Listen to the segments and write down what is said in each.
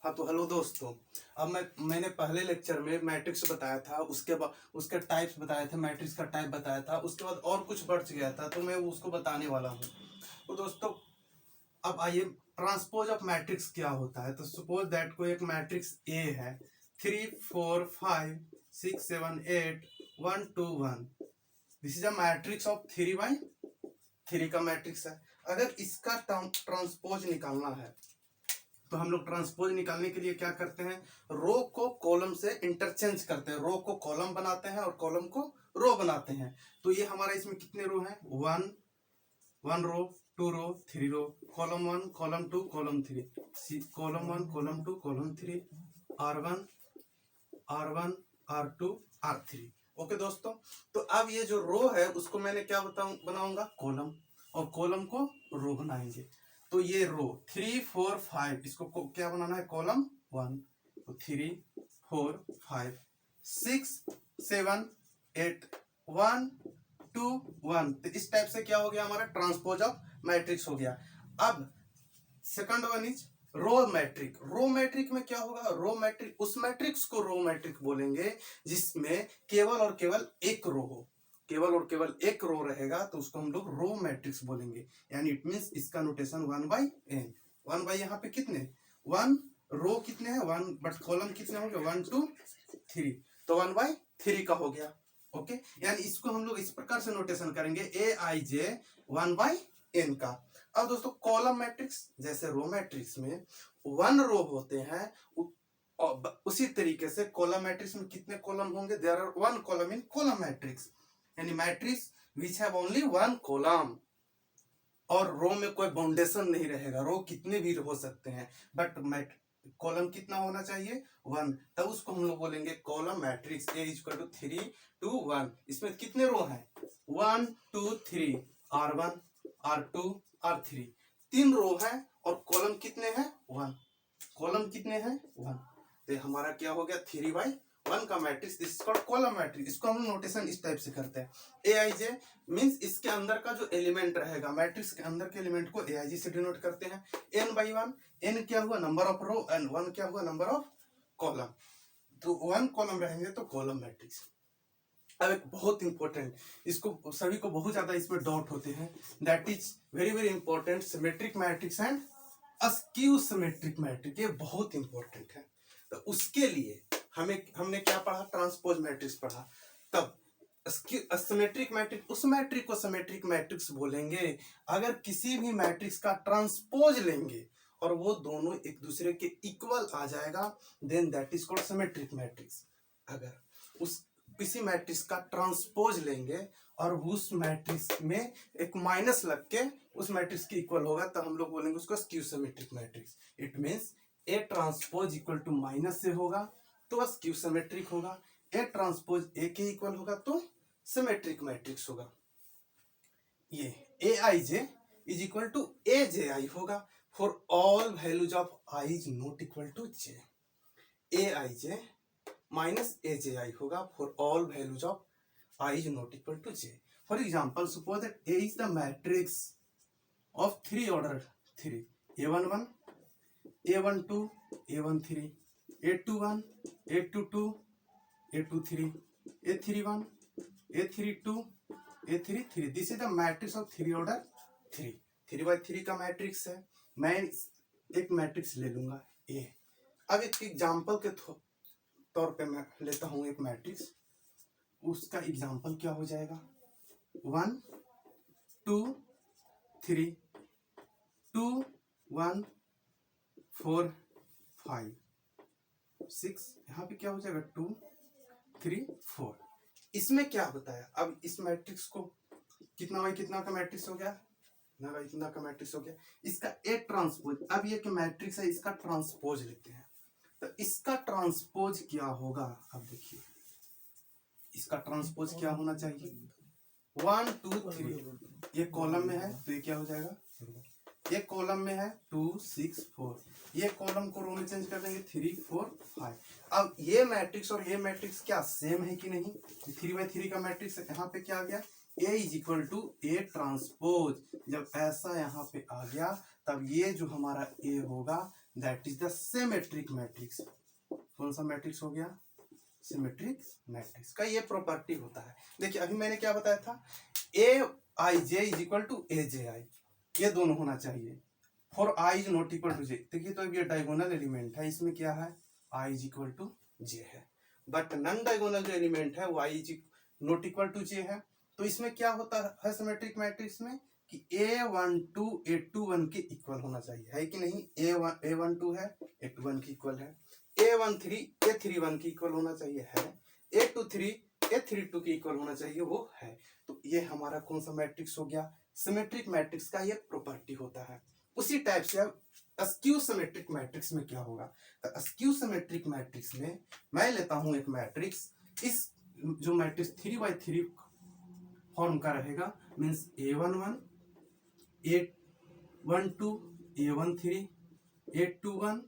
हाँ तो हेलो दोस्तों। अब मैंने पहले लेक्चर में मैट्रिक्स बताया था, उसके बाद उसके टाइप्स बताए थे, मैट्रिक्स का टाइप बताया था, उसके बाद और कुछ बच गया था तो मैं उसको बताने वाला हूँ। तो दोस्तों अब आइए, ट्रांसपोज ऑफ मैट्रिक्स क्या होता है। तो सपोज दैट कोई एक मैट्रिक्स ए है, 3 4 5 6 7 8 1 2 1। This is a matrix of 3 by 3 का मैट्रिक्स है। अगर इसका ट्रांसपोज निकालना है तो हम लोग ट्रांसपोज निकालने के लिए क्या करते हैं, रो को कॉलम से इंटरचेंज करते हैं। रो को कॉलम बनाते हैं और कॉलम को रो बनाते हैं। तो ये हमारा इसमें कितने रो हैं, one row, two row, three row, column 1 column 2 column 3, column 1 column 2 column 3, R1 R2 R3। Okay दोस्तों, तो अब ये जो रो है उसको मैंने क्या बनाऊंगा, कॉलम, और कॉलम को रो बनाएंगे। तो ये रो 3 4 5 इसको क्या बनाना है, कॉलम 1। तो 3 4 5 6 7 8 1 2 1। तो इस टाइप से क्या हो गया, हमारा ट्रांसपोज ऑफ मैट्रिक्स हो गया। अब second one is row matrix. Row matrix में क्या होगा, रो मैट्रिक, उस मैट्रिक्स को रो मैट्रिक बोलेंगे जिसमें केवल और केवल एक रो हो, केवल और केवल एक रो रहेगा तो उसको हम लोग रो मैट्रिक्स बोलेंगे। यानी इट मींस इसका नोटेशन 1/n। 1 यहाँ पे कितने, 1 रो कितने हैं 1, बट कॉलम कितने होंगे 1 2 3, तो 1/3 का हो गया। ओके, यानी इसको हम लोग इस प्रकार से नोटेशन करेंगे, Aij 1/n का। अब दोस्तों कॉलम मैट्रिक्स, जैसे रो मैट्रिक्स में 1 रो होते हैं, उसी तरीके से कॉलम मैट्रिक्स में कितने कॉलम होंगे, there are 1 column in column matrix. यानी matrix which have only 1 column, और रो में कोई बाउंडेशन नहीं रहेगा, रो कितने भी हो सकते हैं, बट कॉलम कितना होना चाहिए 1। तब उसको हम लोग बोलेंगे column matrix. A equal to 3 2 1। इसमें कितने रो हैं, 1 2 3, R1 R2 R3, 3 रो है, और कॉलम कितने हैं 1, कॉलम कितने हैं 1। तो हमारा क्या हो गया 3/1 का matrix, this is called column matrix. इसको हम नोटेशन इस टाइप से करते हैं, Aij मींस इसके अंदर का जो एलिमेंट रहेगा, मैट्रिक्स के अंदर के एलिमेंट को Aij से डिनोट करते हैं। n/1, n क्या हुआ नंबर ऑफ रो, एंड 1 क्या हुआ नंबर ऑफ कॉलम। तो 1 कॉलम रहेंगे तो कॉलम मैट्रिक्स। अब एक बहुत इंपॉर्टेंट, इसको सभी को बहुत ज्यादा इसमें डाउट होते हैं, that is very very important, symmetric matrix and askew symmetric matric. ये बहुत इंपॉर्टेंट है। तो उसके लिए हमने क्या पढ़ा, ट्रांसपोज मैट्रिक्स पढ़ा। तब सिमेट्रिक मैट्रिक, उस मैट्रिक को सिमेट्रिक मैट्रिक्स बोलेंगे अगर किसी भी मैट्रिक्स का ट्रांसपोज लेंगे और वो दोनों एक दूसरे के इक्वल आ जाएगा, then that is called symmetric matrix. अगर उस किसी मैट्रिक्स का ट्रांसपोज लेंगे और उस मैट्रिक्स में एक माइनस लग के उस मैट्रिक्स के इक्वल होगा तो हम लोग बोलेंगे उसको skew symmetric matrix. It means A transpose equal to minus से होगा तो स्क्यू सिमेट्रिक होगा, ए ट्रांसपोज ए के इक्वल होगा तो सिमेट्रिक मैट्रिक्स होगा। ये Aij is equal to Aji होगा for all values of I is not equal to j। Aij minus Aji होगा for all values of I is not equal to j. For example, suppose that A is the matrix of 3 order 3, A11, A12, A13, A21, A22, A23, A31, A32, A33। This is the matrix of 3 order 3, 3/3 का matrix है। मैं एक matrix ले लूंगा A। अब एक example के तौर पे मैं लेता हूं एक मैट्रिक्स, उसका एग्जाम्पल क्या हो जाएगा, 1 2 3 2 1 4 5 6, यहाँ पे क्या हो जाएगा 2 3 4। इसमें क्या बताया, अब इस मैट्रिक्स को कितना बाई कितना का मैट्रिक्स हो गया, इतना बाई इतना का मैट्रिक्स हो गया। इसका ए ट्रांसपोज, अब ये मैट्रिक्स है इसका ट्रांसपोज लेते हैं, तो इसका ट्रांसपोज क्या होगा। अब देखिए इसका ट्रांसपोज क्या होना चाहिए, 1 2 3, ये कॉलम में है तो ये क्या हो जाएगा, ये कॉलम में है 2 6 4, ये कॉलम को रो में चेंज कर देंगे 3 4 5। अब ये मैट्रिक्स और ये मैट्रिक्स क्या सेम है कि नहीं, 3/3 का मैट्रिक्स यहाँ पे क्या आ गया, A is equal to A transpose. जब ऐसा यहाँ पे आ गया तब ये जो हमारा A होगा that is the symmetric matrix. कौन सा मैट्रिक्स हो गया? सिमेट्रिक मैट्रिक्स का ये प्रॉपर्टी होता है। देखिए अभी मैंने क्या बताया था, A I J is equal to A J I, ये दोनों होना चाहिए। For I is not equal to J, देखिए तो ये डायगोनल एलिमेंट है, इसमें क्या है, I is equal to J है, बट नॉन डायगोनल जो एलिमेंट है वो I is not equal to J है। तो इसमें क्या होता है सिमेट्रिक मैट्रिक्स में कि A12 A21 के इक्वल होना चाहिए, है कि नहीं? A12 है, A21 के इक्वल है, A13 A31 के इक्वल होना चाहिए, है, A23 A32 के इक्वल होना चाहिए, वो है। तो ये हमारा कौन सा मैट्रिक्स हो गया? सिमेट्रिक मैट्रिक्स का ये प्रॉपर्टी होता है। उसी टाइप से अब अस्क्यू सिमेट्रिक मैट्रिक्स में क्या होगा? तो अस्क्यू सिमेट्रिक मैट्रिक्स में मैं लेता हूं एक मैट्रिक्स, इस जो मैट्रिक्स 3x3 फॉर्म का रहेगा, means A11 A12 A13 A21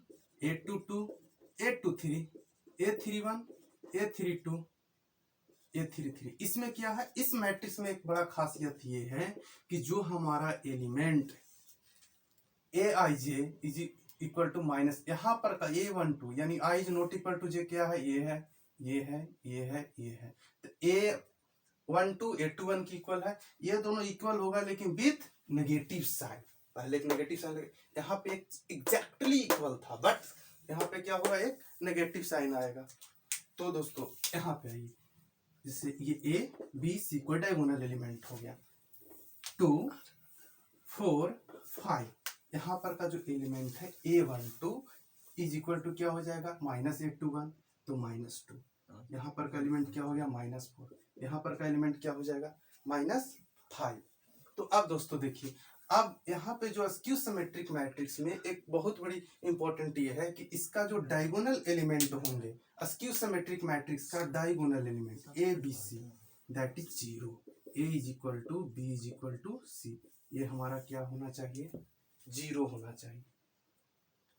A22 A23 A31 A32 A33। इसमें क्या है, इस मैट्रिक्स में एक बड़ा खासियत ये है कि जो हमारा element A I J is equal to minus यहाँ पर का A12 यानी I is not equal to J क्या है, ये है, ये है, ये है, ये है। तो A12 A21 की इक्वल है, ये दोनों इक्वल होगा लेकिन विथ नेगेटिव साइन। पहले एक नेगेटिव साइन, यहाँ पे एक एग्जैक्टली इक्वल था, बट यहाँ पे क्या होगा, एक नेगेटिव साइन आएगा। तो दोस्तों यहाँ पे आइए, जिससे ये ए बी सी को डायगोनल एलिमेंट हो गया। 2 4 5 यहाँ पर का जो एलिमेंट है A12 इज इक्वल टू क्या हो जाएगा, माइनस A21, तो -2। यहाँ पर का एलिमेंट क्या हो गया, -4। यहाँ पर का एलिमेंट क्या हो जाएगा, -5। तो अब दोस्तों देखिए, अब यहाँ पे जो अस्क्यू सिमेट्रिक मैट्रिक्स में एक बहुत बड़ी इंपॉर्टेंट ये है कि इसका जो डायगोनल एलिमेंट होंगे, अस्क्यू सिमेट्रिक मैट्रिक्स का diagonal element A B C, that is 0। A is equal to B is equal to C, ये हमारा क्या होना चाहिए, 0 होना चाहिए।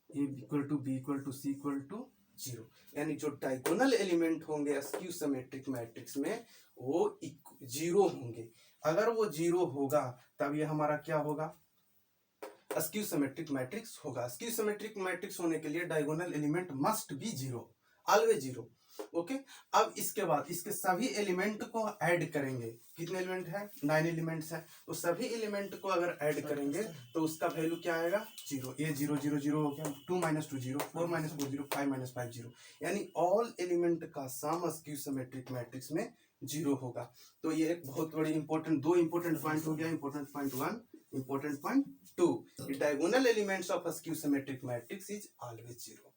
A equal to B equal to C equal to 0, यानी जो डायगोनल एलिमेंट होंगे अस्क्यू सिमेट्रिक मैट्रिक्स में वो 0 होंगे। अगर वो 0 होगा तब ये हमारा क्या होगा, अस्क्यू सिमेट्रिक मैट्रिक्स होगा। अस्क्यू सिमेट्रिक मैट्रिक्स होने के लिए diagonal element must be 0, always 0। Okay, अब इसके बाद इसके सभी एलिमेंट को ऐड करेंगे। कितने एलिमेंट है, 9 एलिमेंट्स है, तो सभी एलिमेंट को अगर ऐड करेंगे तो उसका वैल्यू क्या आएगा, 0। ये 0 0 0 हो गया, 2 - 2 0, 4 - 4 0, 5 - 5 0, यानी ऑल एलिमेंट का सम अस्क्यू सिमेट्रिक मैट्रिक्स में 0 होगा। तो ये एक बहुत बड़ी इंपॉर्टेंट, दो इंपॉर्टेंट पॉइंट हो गया, important point 1, important point 2, diagonal elements of a skew symmetric matrix is always 0।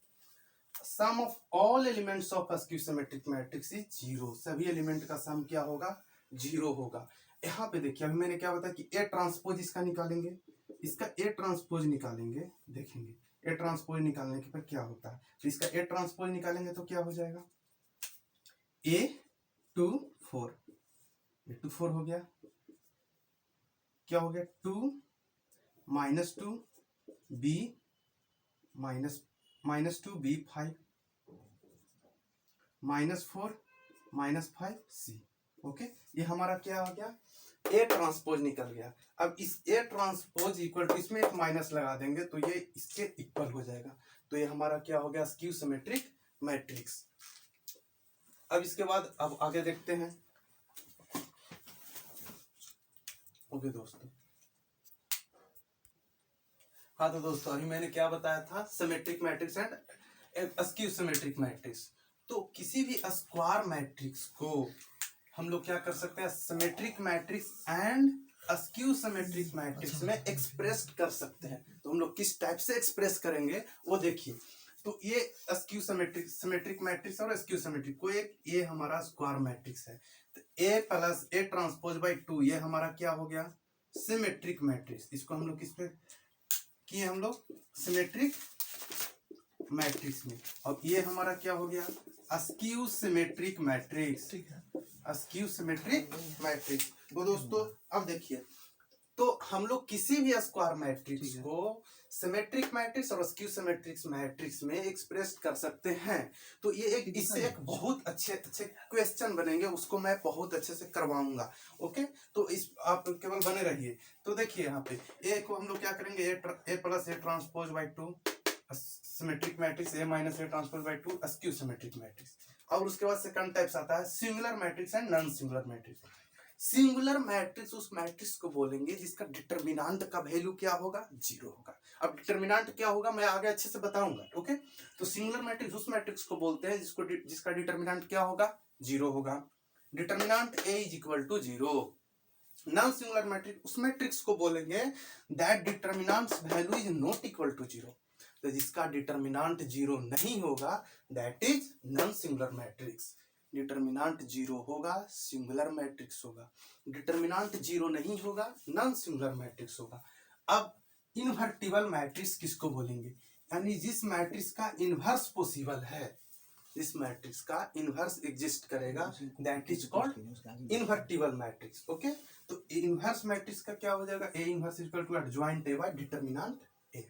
Sum of all elements of a skew symmetric matrix is 0, सभी एलिमेंट का सम क्या होगा, 0 होगा। यहाँ पे देखिए अभी मैंने क्या बताया कि ए ट्रांसपोज इसका निकालेंगे, इसका ए ट्रांसपोज निकालेंगे, देखेंगे ए ट्रांसपोज निकालने के बाद क्या होता है। तो इसका ए ट्रांसपोज निकालेंगे तो क्या हो जाएगा, A24, A24 हो गया, क्या हो गया, 2 - 2 B -2 B 5 -4 -5 C। ओके, ये हमारा क्या हो गया, ए ट्रांसपोज निकल गया। अब इस ए ट्रांसपोज इक्वल टू, इसमें एक माइनस लगा देंगे तो ये इसके इक्वल हो जाएगा। तो ये हमारा क्या हो गया, स्क्यू सिमेट्रिक मैट्रिक्स। अब इसके बाद अब आगे देखते हैं। ओके दोस्तों, हाँ तो दोस्तों अभी मैंने क्या बताया था, symmetric matrix and askew symmetric matrix. तो किसी भी स्क्वायर मैट्रिक्स को हम लोग क्या कर सकते हैं, symmetric matrix and askew symmetric matrix में एक्सप्रेस कर सकते हैं। तो हम लोग किस टाइप से एक्सप्रेस करेंगे वो देखिए। तो ये अस्क्यू सिमेट्रिक मैट्रिक्स और अस्क्यू सिमेट्रिक को एक, ये हमारा स्क्वायर मैट्रिक्स है, तो A + A ट्रांसपोज बाई 2 ये हमारा क्या हो गया, सिमेट्रिक मैट्रिक्स। इसको हम लोग किस पे किए, हम लोग सिमेट्रिक मैट्रिक्स में। अब ये हमारा क्या हो गया, askew symmetric matrix, askew symmetric matrix. तो दोस्तों अब देखिए, तो हम लोग किसी भी स्क्वायर मैट्रिक्स को सिमेट्रिक मैट्रिक्स और अस्क्यू सिमेट्रिक मैट्रिक्स में एक्सप्रेस कर सकते हैं। तो ये एक, इससे एक बहुत अच्छे क्वेश्चन बनेंगे, उसको मैं बहुत अच्छे से करवाऊंगा। ओके, तो इस आप केवल बने रहिए। तो देखिए यहाँ पे ए को हम लोग क्या करेंगे, A + A transpose by 2, symmetric matrix A minus A transpose bye 2 skew symmetric matrix. और उसके बाद सेकंड टाइप्स आता है singular matrix and non singular matrix. Singular matrix उस मैट्रिक्स को बोलेंगे जिसका डिटरमिनेंट का वैल्यू क्या होगा, 0 होगा। अब डिटरमिनेंट क्या होगा मैं आगे अच्छे से बताऊंगा, ओके। तो सिंगुलर मैट्रिक्स उस मैट्रिक्स को बोलते हैं जिसका डिटरमिनेंट क्या होगा, 0 होगा। Determinant A is equal to 0। Non singular matrix उस मैट्रिक्स को बोलेंगे that determinant's value is not equal to 0। तो जिसका डिटरमिनेंट 0 नहीं होगा that is non singular matrix. Determinant 0 होगा सिंगुलर मैट्रिक्स होगा, डिटरमिनेंट 0 नहीं होगा नॉन सिंगुलर मैट्रिक्स होगा। अब इनवर्टिबल मैट्रिक्स किसको बोलेंगे, यानी जिस मैट्रिक्स का इनवर्स पॉसिबल है, इस मैट्रिक्स का इनवर्स एग्जिस्ट करेगा that is called invertible matrix, okay. तो इनवर्स मैट्रिक्स का क्या हो जाएगा, A inverse equal to adjoint A by determinant A.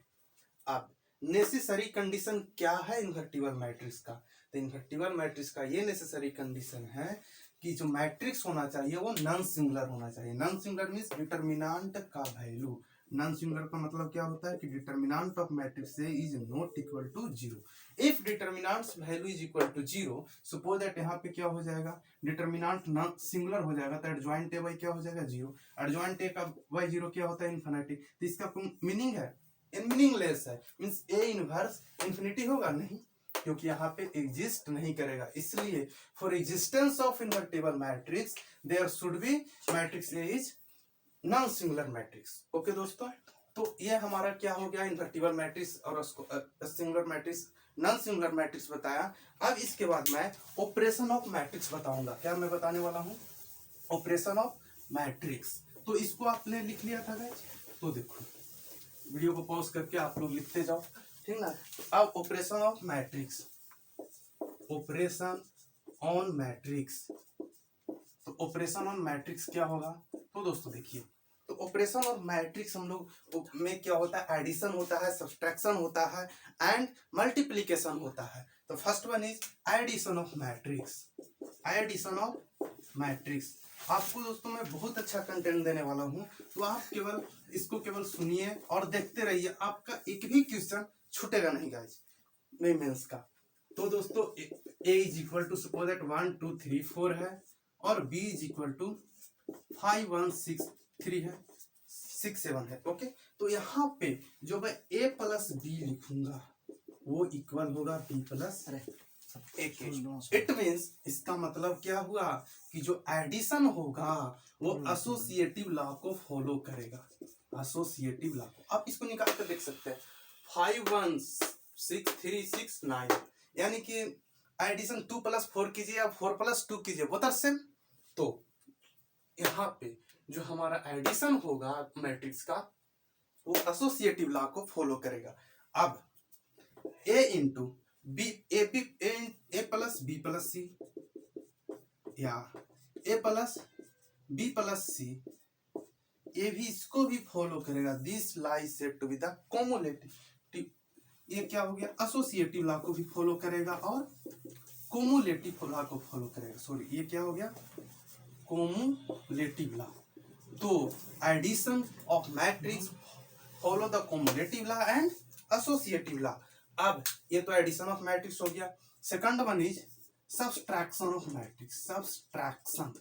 अब नेसेसरी कंडीशन क्या है इनवर्टिबल मैट्रिक्स का, तो इनवर्टिबल मैट्रिक्स का ये नेसेसरी कंडीशन है कि जो मैट्रिक्स होना चाहिए वो नॉन सिंगुलर होना चाहिए। नॉन सिंगुलर मींस डिटरमिनेंट का वैल्यू, नॉन सिंगुलर का मतलब क्या होता है कि determinant of matrix A is not equal to 0। If determinant's value is equal to 0, suppose that यहाँ पे क्या हो जाएगा, डिटरमिनेंट नॉन सिंगुलर हो जाएगा तो एडजॉइंट ए बाय क्या हो जाएगा 0। एडजॉइंट ए का बाय 0 क्या होता है, इनफिनिटी। तो इसका मीनिंग है मीनिंगलेस है, मींस ए इनवर्स इंफिनिटी होगा नहीं, क्योंकि यहाँ पे एग्जिस्ट नहीं करेगा। इसलिए for existence of invertible matrix there should be matrix A is non singular matrix, okay दोस्तों। तो ये हमारा क्या हो गया, इनवर्टिबल मैट्रिक्स और उसको singular matrix non singular matrix बताया। अब इसके बाद मैं ऑपरेशन ऑफ मैट्रिक्स बताऊंगा। क्या मैं बताने वाला हूँ, ऑपरेशन ऑफ मैट्रिक्स। तो इसको आपने लिख लिया था गाइस, तो देखो वीडियो को पॉज करके आप लोग लिखते जाओ, ठीक ना। अब operation of matrix, operation on matrix. तो ऑपरेशन ऑन मैट्रिक्स क्या होगा, तो दोस्तों देखिए, तो ऑपरेशन ऑफ मैट्रिक्स हम लोग में क्या होता है, एडिशन होता है, सब्सट्रैक्शन होता है एंड मल्टीप्लिकेशन होता है। तो first one is addition of matrix. Addition of matrix आपको दोस्तों मैं बहुत अच्छा कंटेंट देने वाला हूं, तो आप केवल इसको केवल सुनिए और देखते रहिए, आपका एक भी क्वेश्चन छूटेगा नहीं गाइस मेंस का। तो दोस्तों A is equal to suppose that 1 2 3 4 है और बी इज इक्वल टू 5 1 6 3 है, 6 7 है, ओके। तो यहाँ पे जो मैं a प्लस बी लिखूंगा वो इक्वल होगा b प्लस ए के। इट मीन्स इसका मतलब क्या हुआ कि जो एडिशन होगा वो एसोसिएटिव लॉ को फॉलो करेगा, एसोसिएटिव लॉ को। आप इसको निकाल कर देख सकते हैं, 5 1 6 3 6 9, यानी कि एडिशन 2 प्लस 4 कीजिए या 4 प्लस 2 कीजिए, बोथ आर सेम। तो यहाँ पे जो हमारा एडिशन होगा मैट्रिक्स का वो एसोसिएटिव लॉ को फॉलो करेगा। अब a into B, A plus B plus C या A plus B plus C, ये भी इसको भी फॉलो करेगा। This law is said to be the commutative, ये क्या हो गया, एसोसिएटिव लॉ को भी फॉलो करेगा और कॉमुलेटिव लॉ को फॉलो करेगा। सॉरी ये क्या हो गया, कॉमुलेटिव लॉ। तो addition of matrix follow the commutative law and associative law. अब ये तो एडिशन ऑफ मैट्रिक्स हो गया। Second one is subtraction of matrix, subtraction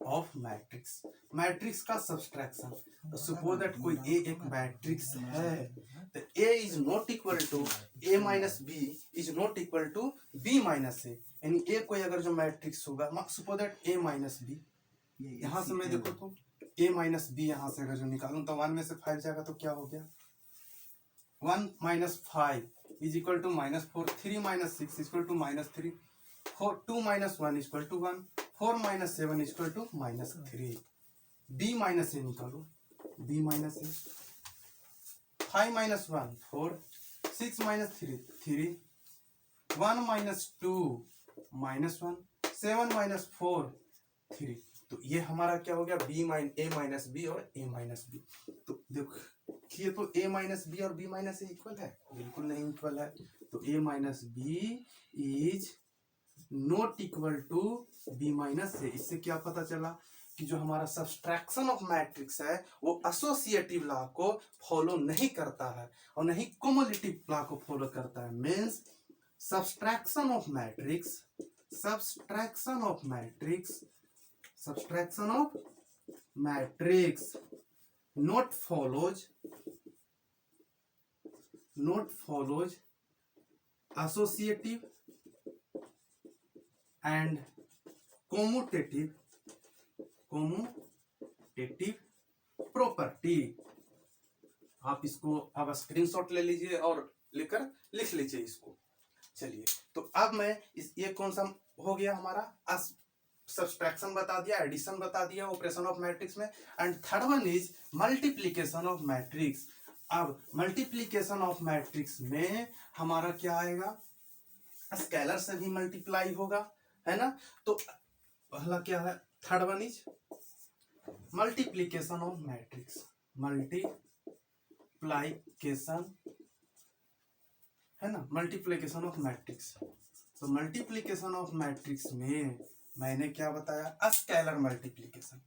of matrix, matrix का सब्सट्रैक्शन। सपोज दैट कोई ए एक मैट्रिक्स है, तो A is not equal to A minus B is not equal to B minus ए, यानी A कोई अगर जो मैट्रिक्स होगा, suppose that A minus B, यहां से मैं देखो तो ए माइनस बी यहां से अगर जो निकालूं तो 1 में से 5 जाएगा तो क्या हो गया, 1 minus 5 is equal to minus 4, 3 minus 6 is equal to minus 3, 4 2 minus 1 is equal to 1, 4 minus 7 is equal to minus 3। B minus A निकालो, B minus A, 5 minus 1 4, 6 minus 3 3, 1 minus 2 minus 1, 7 minus 4 3। तो ये हमारा क्या हो गया, ए माइनस बी और ए minus B. तो देखिए तो ए माइनस बी और बी माइनस ए इक्वल है, बिल्कुल नहीं इक्वल है। तो A minus B is not equal to B minus A. इससे क्या पता चला कि जो हमारा सब्सट्रैक्शन ऑफ मैट्रिक्स है वो एसोसिएटिव लॉ को फॉलो नहीं करता है और नहीं क्युमुलेटिव लॉ को फॉलो करता है। Means subtraction of matrix not follows associative and commutative property. आप इसको अब स्क्रीनशॉट ले लीजिए और लेकर लिख लीजिए इसको। चलिए, तो अब मैं ये कौन सा हो गया हमारा, सब्सट्रैक्शन बता दिया, एडिशन बता दिया ऑपरेशन ऑफ मैट्रिक्स में। And third one is multiplication of matrix. अब मल्टीप्लीकेशन ऑफ मैट्रिक्स में हमारा क्या आएगा, स्केलर से भी मल्टीप्लाई होगा, है ना। तो पहला क्या है, third one is multiplication of matrix, multiplication, है ना, मल्टीप्लीकेशन ऑफ मैट्रिक्स। तो मल्टीप्लीकेशन ऑफ मैट्रिक्स में मैंने क्या बताया, scalar multiplication,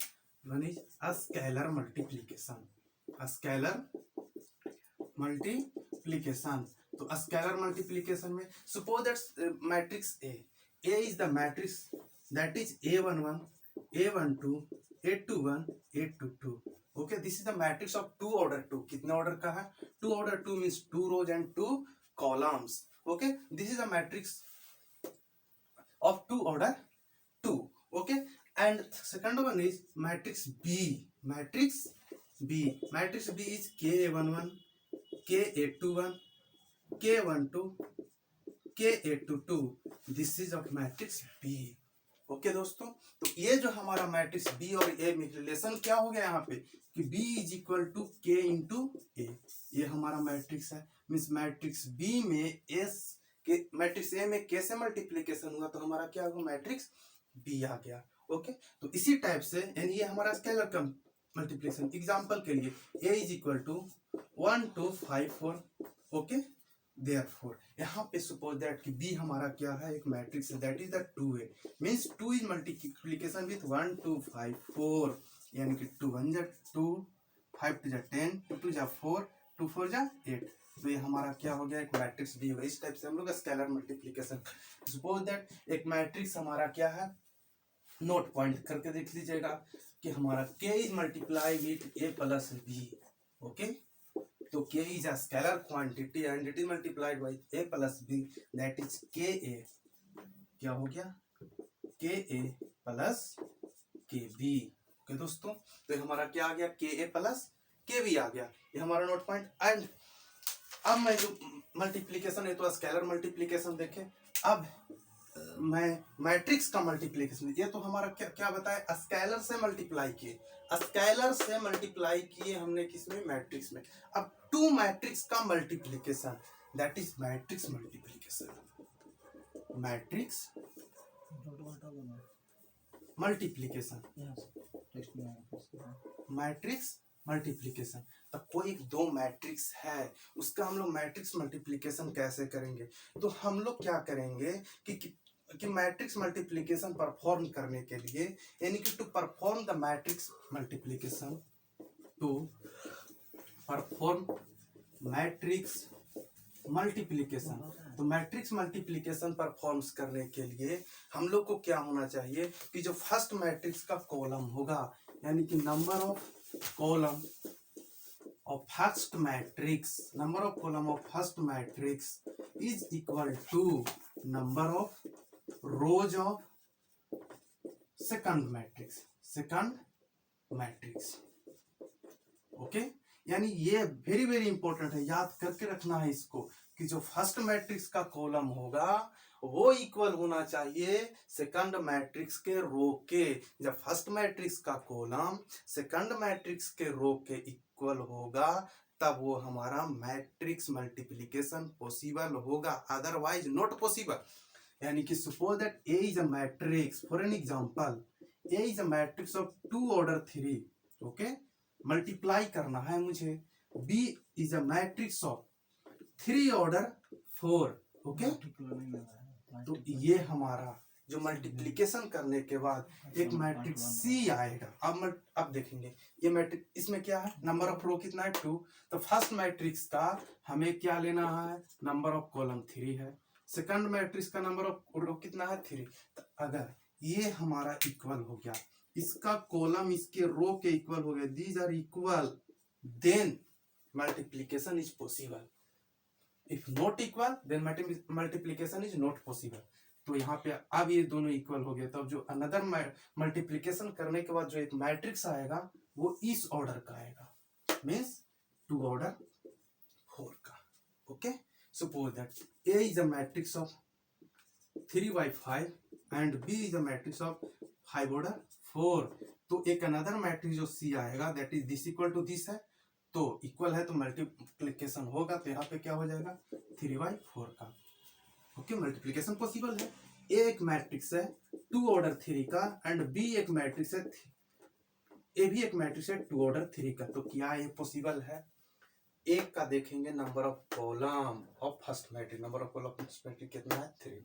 one is scalar multiplication, scalar multiplication. तो स्केलर मल्टीप्लीकेशन में suppose that matrix A is the matrix that is A11 A12 A21 A22। Okay, this is the matrix of 2 order 2। कितने order का है, 2 order 2 means 2 rose and 2 columns. Okay, this is the matrix of 2 order 2। okay, and second one is matrix B is Ka11 Ka21 K12 Ka22। this is of matrix B। Okay दोस्तों, तो ये जो हमारा matrix B और ए में relation क्या हो गया यहाँ पे कि B इज इक्वल टू के इंटू ए, ये हमारा मैट्रिक्स है। मीन्स मैट्रिक्स बी में एस के मैट्रिक्स ए में कैसे मल्टीप्लीकेशन हुआ तो हमारा क्या होगा, मैट्रिक्स बी आ गया। ओके, तो इसी टाइप से यानी ये हमारा स्केलर का मल्टीप्लीकेशन। एग्जांपल के लिए A is equal to 1 2 5 4। Okay, therefore यहाँ पे सपोज दैट कि बी हमारा क्या है, एक मैट्रिक्स है that is the 2a। Means 2 is multiplication with 1 2 5 4, यानी कि 2 1 जा 2, 5 2 जा 10, 2 2 जा 4, 2 4 जा 8। तो ये हमारा क्या हो गया, एक मैट्रिक्स बी होगा। इस टाइप से हम लोग स्केलर मल्टीप्लीकेशन। सपोज दैट एक मैट्रिक्स हमारा क्या है, नोट पॉइंट करके देख लीजिएगा कि हमारा K is multiply with A plus B. Okay, तो k is a scalar quantity and it is multiplied by a plus b, that is ka। क्या हो गया, ka plus kb। ओके दोस्तों, तो ये हमारा क्या आ गया, ka plus kb आ गया, ये हमारा नोट पॉइंट। एंड अब मैं जो मल्टीप्लीकेशन है तो स्केलर मल्टीप्लीकेशन देखें। अब मैं मैट्रिक्स का मल्टीप्लीकेशन, ये तो हमारा क्या क्या बताया, स्केलर से मल्टीप्लाई किए, स्केलर से मल्टीप्लाई किए हमने किसमें, मैट्रिक्स में। अब 2 मैट्रिक्स का multiplication, that is matrix multiplication, matrix multiplication, matrix multiplication. अब कोई 2 मैट्रिक्स है उसका हम लोग मैट्रिक्स मल्टीप्लीकेशन कैसे करेंगे, तो हम लोग क्या करेंगे कि मैट्रिक्स मल्टीप्लीकेशन परफॉर्म करने के लिए, यानी कि to perform the matrix multiplication, to perform matrix multiplication. तो मैट्रिक्स मल्टीप्लीकेशन परफॉर्म्स करने के लिए हम लोग को क्या होना चाहिए कि जो फर्स्ट मैट्रिक्स का कॉलम होगा, यानी कि number of column of first matrix, number of column of first matrix is equal to number of rows of second matrix, okay. यानी ये वेरी वेरी इंपॉर्टेंट है, याद करके रखना है इसको कि जो फर्स्ट मैट्रिक्स का कॉलम होगा वो इक्वल होना चाहिए सेकंड मैट्रिक्स के रो के। जब फर्स्ट मैट्रिक्स का कॉलम सेकंड मैट्रिक्स के रो के इक्वल होगा तब वो हमारा मैट्रिक्स मल्टीप्लिकेशन पॉसिबल होगा, अदरवाइज नॉट पॉसिबल। यानी कि suppose that A is a matrix, for an example A is a matrix of 2 order 3। Okay, multiply करना है मुझे, B is a matrix of 3 order 4। Okay, तो ये हमारा जो मल्टीप्लिकेशन करने के बाद एक मैट्रिक्स सी आएगा। अब देखेंगे ये मैट्रिक्स, इसमें क्या है, नंबर ऑफ रो कितना है 2, तो फर्स्ट मैट्रिक्स का हमें क्या लेना है, नंबर ऑफ कॉलम 3 है, सेकंड मैट्रिक्स का नंबर ऑफ रो कितना है 3। तो अगर ये हमारा इक्वल हो गया, इसका कॉलम इसके रो के इक्वल हो गया, these are equal, then multiplication is possible. If not equal then multiplication is not possible. तो यहाँ पे अब ये दोनों इक्वल हो गए, तब जो अनदर मल्टीप्लिकेशन करने के बाद जो एक मैट्रिक्स आएगा वो इस ऑर्डर का आएगा, मीन्स 2 ऑर्डर 4 का। Okay, suppose that A is a matrix of 3 by 5 and B is a matrix of 5 order 4। तो एक अनदर मैट्रिक्स जो C आएगा that is this equal to this है, तो इक्वल है तो मल्टीप्लिकेशन होगा, तो यहाँ पे क्या हो जाएगा 3/4 का। ओके, मल्टीप्लिकेशन पॉसिबल है। ए एक मैट्रिक्स है 2 ऑर्डर 3 का एंड बी एक मैट्रिक्स है, ए भी एक मैट्रिक्स है 2 ऑर्डर 3 का, तो क्या ये पॉसिबल है। एक का देखेंगे number of column of first matrix, number of column of first matrix कितना है 3,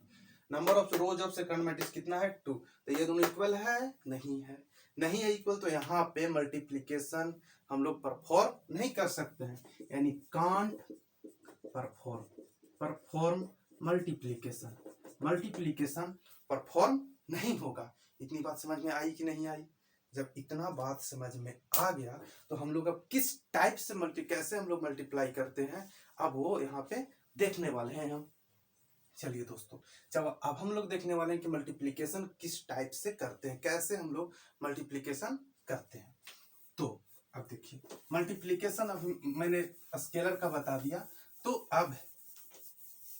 number of rose of second matrix कितना है 2, तो ये दोनों इक्वल है, नहीं है, नहीं है इक्वल, तो यहाँ पे मल्टीप्लिकेशन हम लोग परफॉर्म नहीं कर सकते हैं, यानी can't perform multiplication, multiplication perform नहीं होगा। इतनी बात समझ में आई कि नहीं आई। जब इतना बात समझ में आ गया तो हम लोग अब किस टाइप से कैसे हम लोग मल्टीप्लाई करते हैं, अब वो यहाँ पे देखने वाले हैं हम। चलिए दोस्तों, जब अब हम लोग देखने वाले हैं कि मल्टीप्लिकेशन किस टाइप से करते हैं, कैसे हम लोग मल्टीप्लिकेशन करते हैं। तो अब देखिए मल्टीप्लिकेशन, अब मैंने स्केलर का बता दिया, तो अब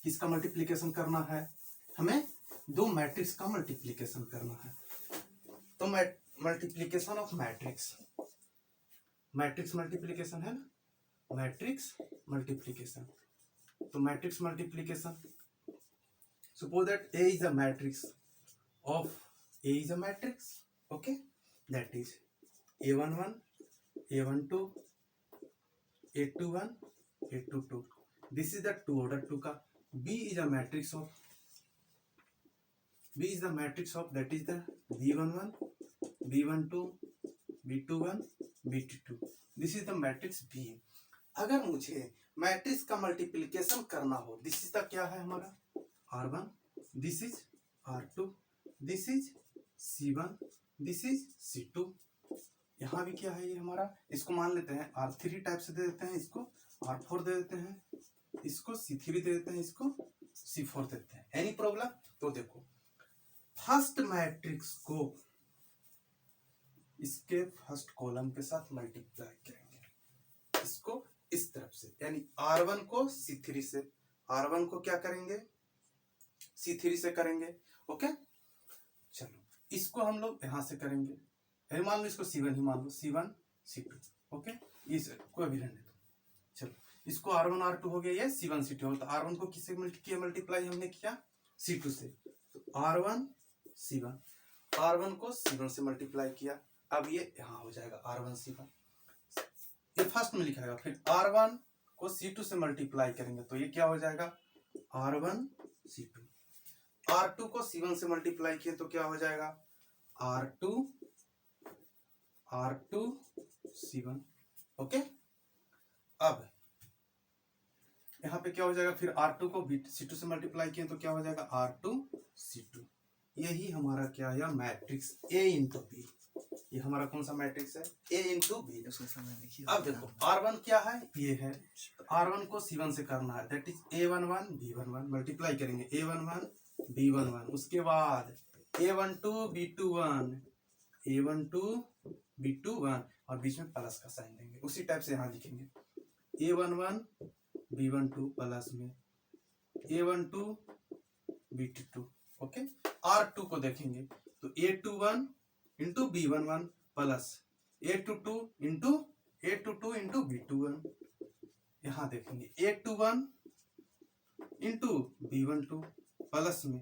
किसका मल्टीप्लिकेशन करना है, हमें 2 मैट्रिक्स का मल्टीप्लिकेशन करना है। तो multiplication of matrix, matrix multiplication है ना, मैट्रिक्स मल्टीप्लिकेशन, तो matrix multiplication, suppose that A is a matrix of A is a matrix, okay, that is A11, A12, A21, A22, this is the 2 order 2 का। B is a matrix of, B is the matrix of, that is the B11, B12, B21, B22, this is the matrix B। अगर मुझे matrix का multiplication करना हो, this is the क्या है हमारा R1, this is R2, this is C1, this is C2। यहाँ भी क्या है ये हमारा, इसको मान लेते हैं R3 टाइप से दे देते हैं, इसको R4 दे देते हैं, इसको C3 दे देते हैं, इसको C4 दे देते हैं। Any problem. तो देखो फर्स्ट मैट्रिक्स को इसके फर्स्ट कॉलम के साथ मल्टीप्लाई करेंगे, इसको इस तरफ से, यानी R1 को C3 से, R1 को क्या करेंगे C3 से करेंगे। ओके, चलो इसको हम लोग यहां से करेंगे, मान लो इसको C1 ही मान लो, C1 C2, ओके, इसको अभी रहने दो। चलो इसको R1 R2 हो गया, ये C1 C2 हो, तो R1 को किससे किया मल्टीप्लाई हमने किया C2 से, तो R1 C1, R1 को C1 से मल्टीप्लाई किया, अब ये यहाँ हो जाएगा R1 C1, ये फर्स्ट में लिखा है। फिर R1 को C2 से मल्टीप्लाई करेंगे तो ये क्या हो जाएगा R1 C2, R2 को C1 से मल्टीप्लाई किए तो क्या हो जाएगा R2 C1। ओके, अब यहाँ पे क्या हो जाएगा, फिर R2 को C2 से मल्टीप्लाई किए तो क्या हो जाएगा R2 C2। यही हमारा क्या है मैट्रिक्स A इंटू बी, ये हमारा कौन सा मैट्रिक्स है A इंटू बी। अब देखो R1 क्या है, ये है, तो R1 को C1 से करना है, that is A11 B11, multiply करेंगे A11 B11, उसके बाद A12 B21, A12 B21 और बीच में प्लस का साइन देंगे, उसी टाइप से यहाँ लिखेंगे A11 B12 प्लस में A12 B22। ओके, R2 को देखेंगे तो A21 into B11 plus A22 into B21, यहाँ देखेंगे A21 इंटू B12 प्लस में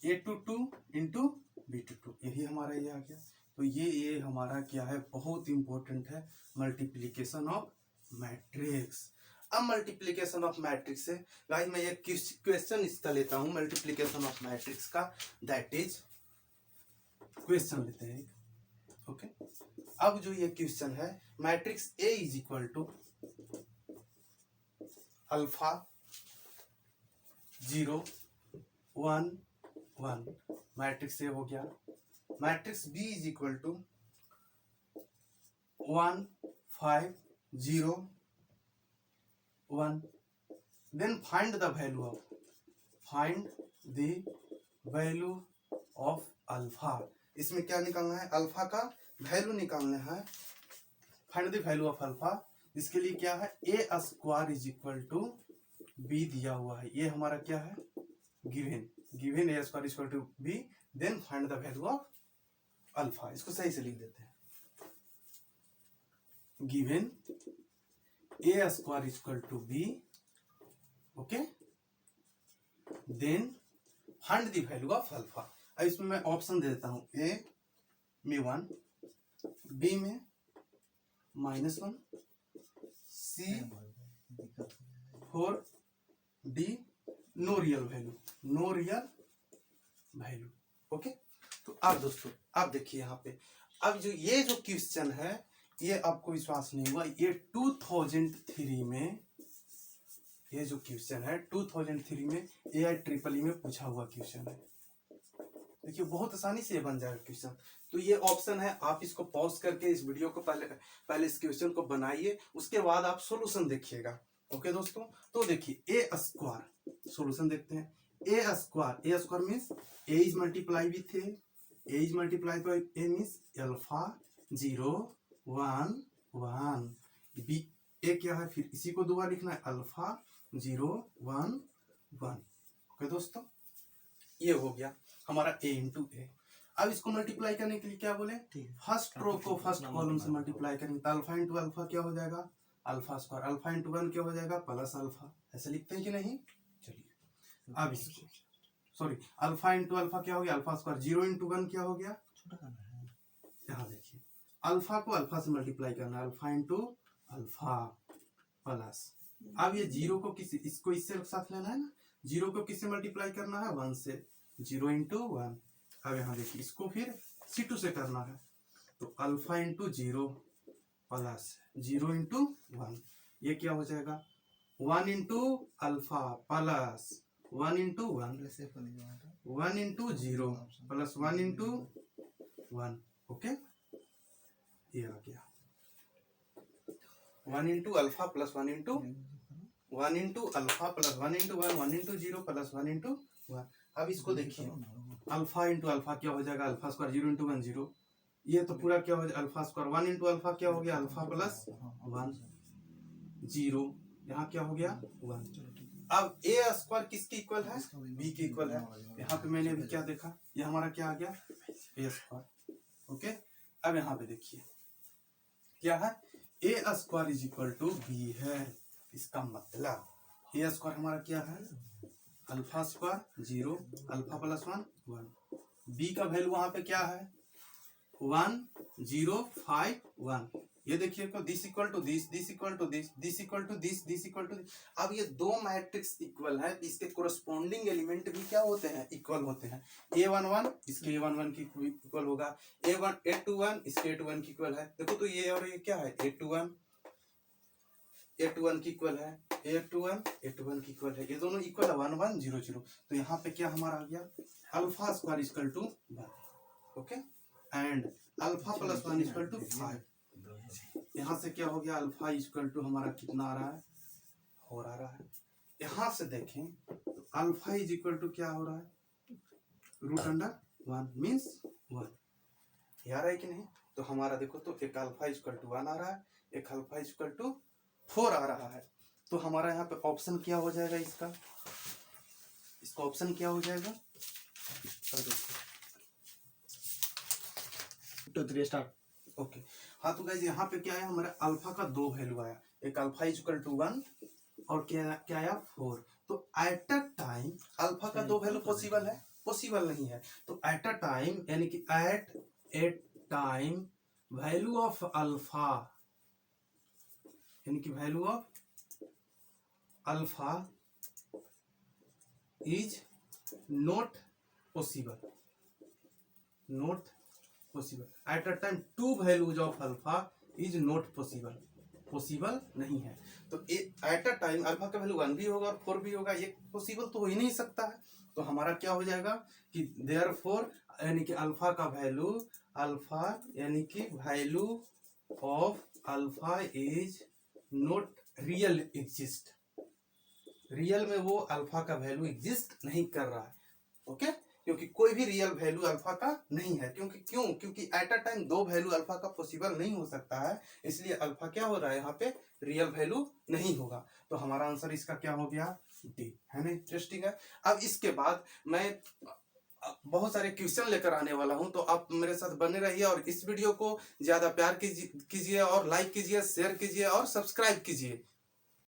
A22 इंटू B22, यही हमारा ये आ गया। तो ये हमारा क्या है, बहुत इंपॉर्टेंट है, मल्टीप्लिकेशन ऑफ मैट्रिक्स। अब मल्टीप्लीकेशन ऑफ मैट्रिक्स से गाइस मैं ये क्वेश्चन इसका लेता हूं मल्टीप्लीकेशन ऑफ मैट्रिक्स का, दैट इज क्वेश्चन लेते हैं। ओके, अब जो ये क्वेश्चन है, matrix A is equal to alpha 0 1 1, matrix A हो गया। Matrix B is equal to 1 5 0 1, then find the value of alpha. इसमें क्या निकालना है, अल्फा का वैल्यू निकालना है। Find the value of alpha, इसके लिए क्या है, A square is equal to B दिया हुआ है, ये हमारा क्या है, given A square is equal to B, then find the value of alpha. इसको सही से लिख देते हैं, given A square is equal to B, okay, then find the value of alpha. अब इसमें मैं ऑप्शन दे देता हूं, ए में 1, बी में -1, C 4, D no real value. Okay, तो अब दोस्तों अब देखिए यहाँ पे, अब जो ये जो क्वेश्चन है, ये आपको विश्वास नहीं हुआ, ये 2003 में, ये जो क्वेश्चन है 2003 में AIEEE में पूछा हुआ क्वेश्चन है। देखिए बहुत आसानी से ये बन जाएगा क्वेश्चन। तो ये ऑप्शन है, आप इसको पॉज करके इस वीडियो को पहले इस क्वेश्चन को बनाइए, उसके बाद आप सॉल्यूशन देखिएगा। ओके दोस्तों, तो देखिए ए स्क्वायर, सॉल्यूशन देखते हैं। A square means A is multiply with A is multiply by A means alpha 0 1 1, B A क्या है, फिर इसी को दोबारा लिखना है, अल्फा 0 1 1। ओके दोस्तों, ये हो गया हमारा ए इंटू ए। अब इसको मल्टीप्लाई करने के लिए क्या बोले, फर्स्ट रो को फर्स्ट कॉलम से मल्टीप्लाई करेंगे, तो अल्फा इंटू अल्फा क्या हो जाएगा, अल्फा स्क्वायर, अल्फा इंटू 1 क्या हो जाएगा, प्लस अल्फा। ऐसे लिखते हैं कि नहीं, चलिए अब इसको, सॉरी, अल्फा इंटू अल्फा क्या हो गया, अल्फा स्क्वायर, 0 इंटू 1 क्या हो गया, यहाँ देखिए अल्फा को अल्फा से मल्टीप्लाई करना है, अल्फा इंटू अल्फा प्लस, अब ये 0 को किसी, इसको इससे साथ लेना है ना, 0 को किससे मल्टीप्लाई करना है, 1 से, 0 इंटू 1। अब यहाँ देखिए इसको फिर C2 से करना है, तो अल्फा इंटू 0 प्लस 0 इंटू 1, ये क्या हो जाएगा, 1 into alpha plus 1 into 1, 1 into 0 plus 1 into 1। Okay, ये आ गया 1 into alpha plus 1 into 1 into alpha plus 1 into 1, 1 into 0 plus 1 into 1। अब इसको देखिए, अल्फा इंटू अल्फा क्या हो जाएगा, अल्फा स्क्वायर, 0 इंटू 1 0, ये तो पूरा क्या हो जाएगा, अल्फा स्क्वायर, 1 इंटू अल्फा क्या हो गया, अल्फा प्लस 1 0, यहाँ क्या हो गया 1। अब ए स्क्वायर किसके इक्वल है, बी के इक्वल है। यहाँ पे मैंने अभी क्या देखा, ये हमारा क्या आ गया, ए स्क्वायर। ओके, अब यहाँ पे देखिए क्या है, A square is equal to B है, इसका मतलब ए स्क्वायर हमारा क्या है, alpha square 0, alpha plus 1 1, B का वैल्यू वहां पे क्या है 1 0 5 1। ये देखिए को this equal to this equal to this equal to this equal to. अब ये दो मैट्रिक्स इक्वल है, इसके कोरस्पॉन्डिंग एलिमेंट भी क्या होते हैं, इक्वल होते हैं। A11 इसके A11 की इक्वल होगा, A21 इसके A21 की इक्वल है। देखो तो ये और ये क्या है, A21 की इक्वल है, A21 की इक्वल है, ये दोनों इक्वल है 1 1 0 0। तो यहाँ पे क्या हमारा आ गया, alpha square equal to 1, okay, and alpha plus 1 equal to 5। यहाँ से क्या हो गया, अल्फा इक्वल टू हमारा कितना आ रहा है, 4 आ रहा है। यहाँ से देखें तो अल्फा इज इक्वल टू क्या हो रहा है, √1 मीन्स 1। ये आ रहा है कि नहीं, तो हमारा देखो तो एक अल्फा इक्वल टू 1 आ रहा है, एक अल्फा इक्वल टू 4 आ रहा है। तो हमारा यहाँ पे ऑप्शन क्या हो जाएगा, इसका ऑप्शन क्या हो जाएगा, 2 3 स्टार्ट। ओके, हाँ तो गाइस यहाँ पे क्या है, हमारे अल्फा का 2 वैल्यू आया, एक अल्फा इक्वल टू 1 और क्या आया 4। तो एट अ टाइम अल्फा का 2 वैल्यू पॉसिबल है, पॉसिबल नहीं है। तो एट अ टाइम यानी कि at a time value of alpha यानी कि value of alpha is not possible, not possible at a time, two values of alpha is not possible, possible नहीं है। तो एट अ टाइम अल्फा का value 1 भी होगा और 4 भी होगा, ये पॉसिबल तो हो ही नहीं सकता है। तो हमारा क्या हो जाएगा कि देयरफॉर यानी कि अल्फा का वैल्यू, अल्फा यानी कि value of alpha is not real exist, real में वो अल्फा का वैल्यू एग्जिस्ट नहीं कर रहा है। ओके, क्योंकि कोई भी रियल वैल्यू अल्फा का नहीं है, क्योंकि एट अ टाइम दो वैल्यू अल्फा का पॉसिबल नहीं हो सकता है, इसलिए अल्फा क्या हो रहा है यहाँ पे रियल वैल्यू नहीं होगा। तो हमारा आंसर इसका क्या हो गया, डी, है ना। इंटरेस्टिंग है। अब इसके बाद मैं बहुत सारे क्वेश्चन लेकर आने वाला हूं, तो आप मेरे साथ बने रहिए और इस वीडियो को ज्यादा प्यार कीजिए और लाइक कीजिए, शेयर कीजिए और सब्सक्राइब कीजिए।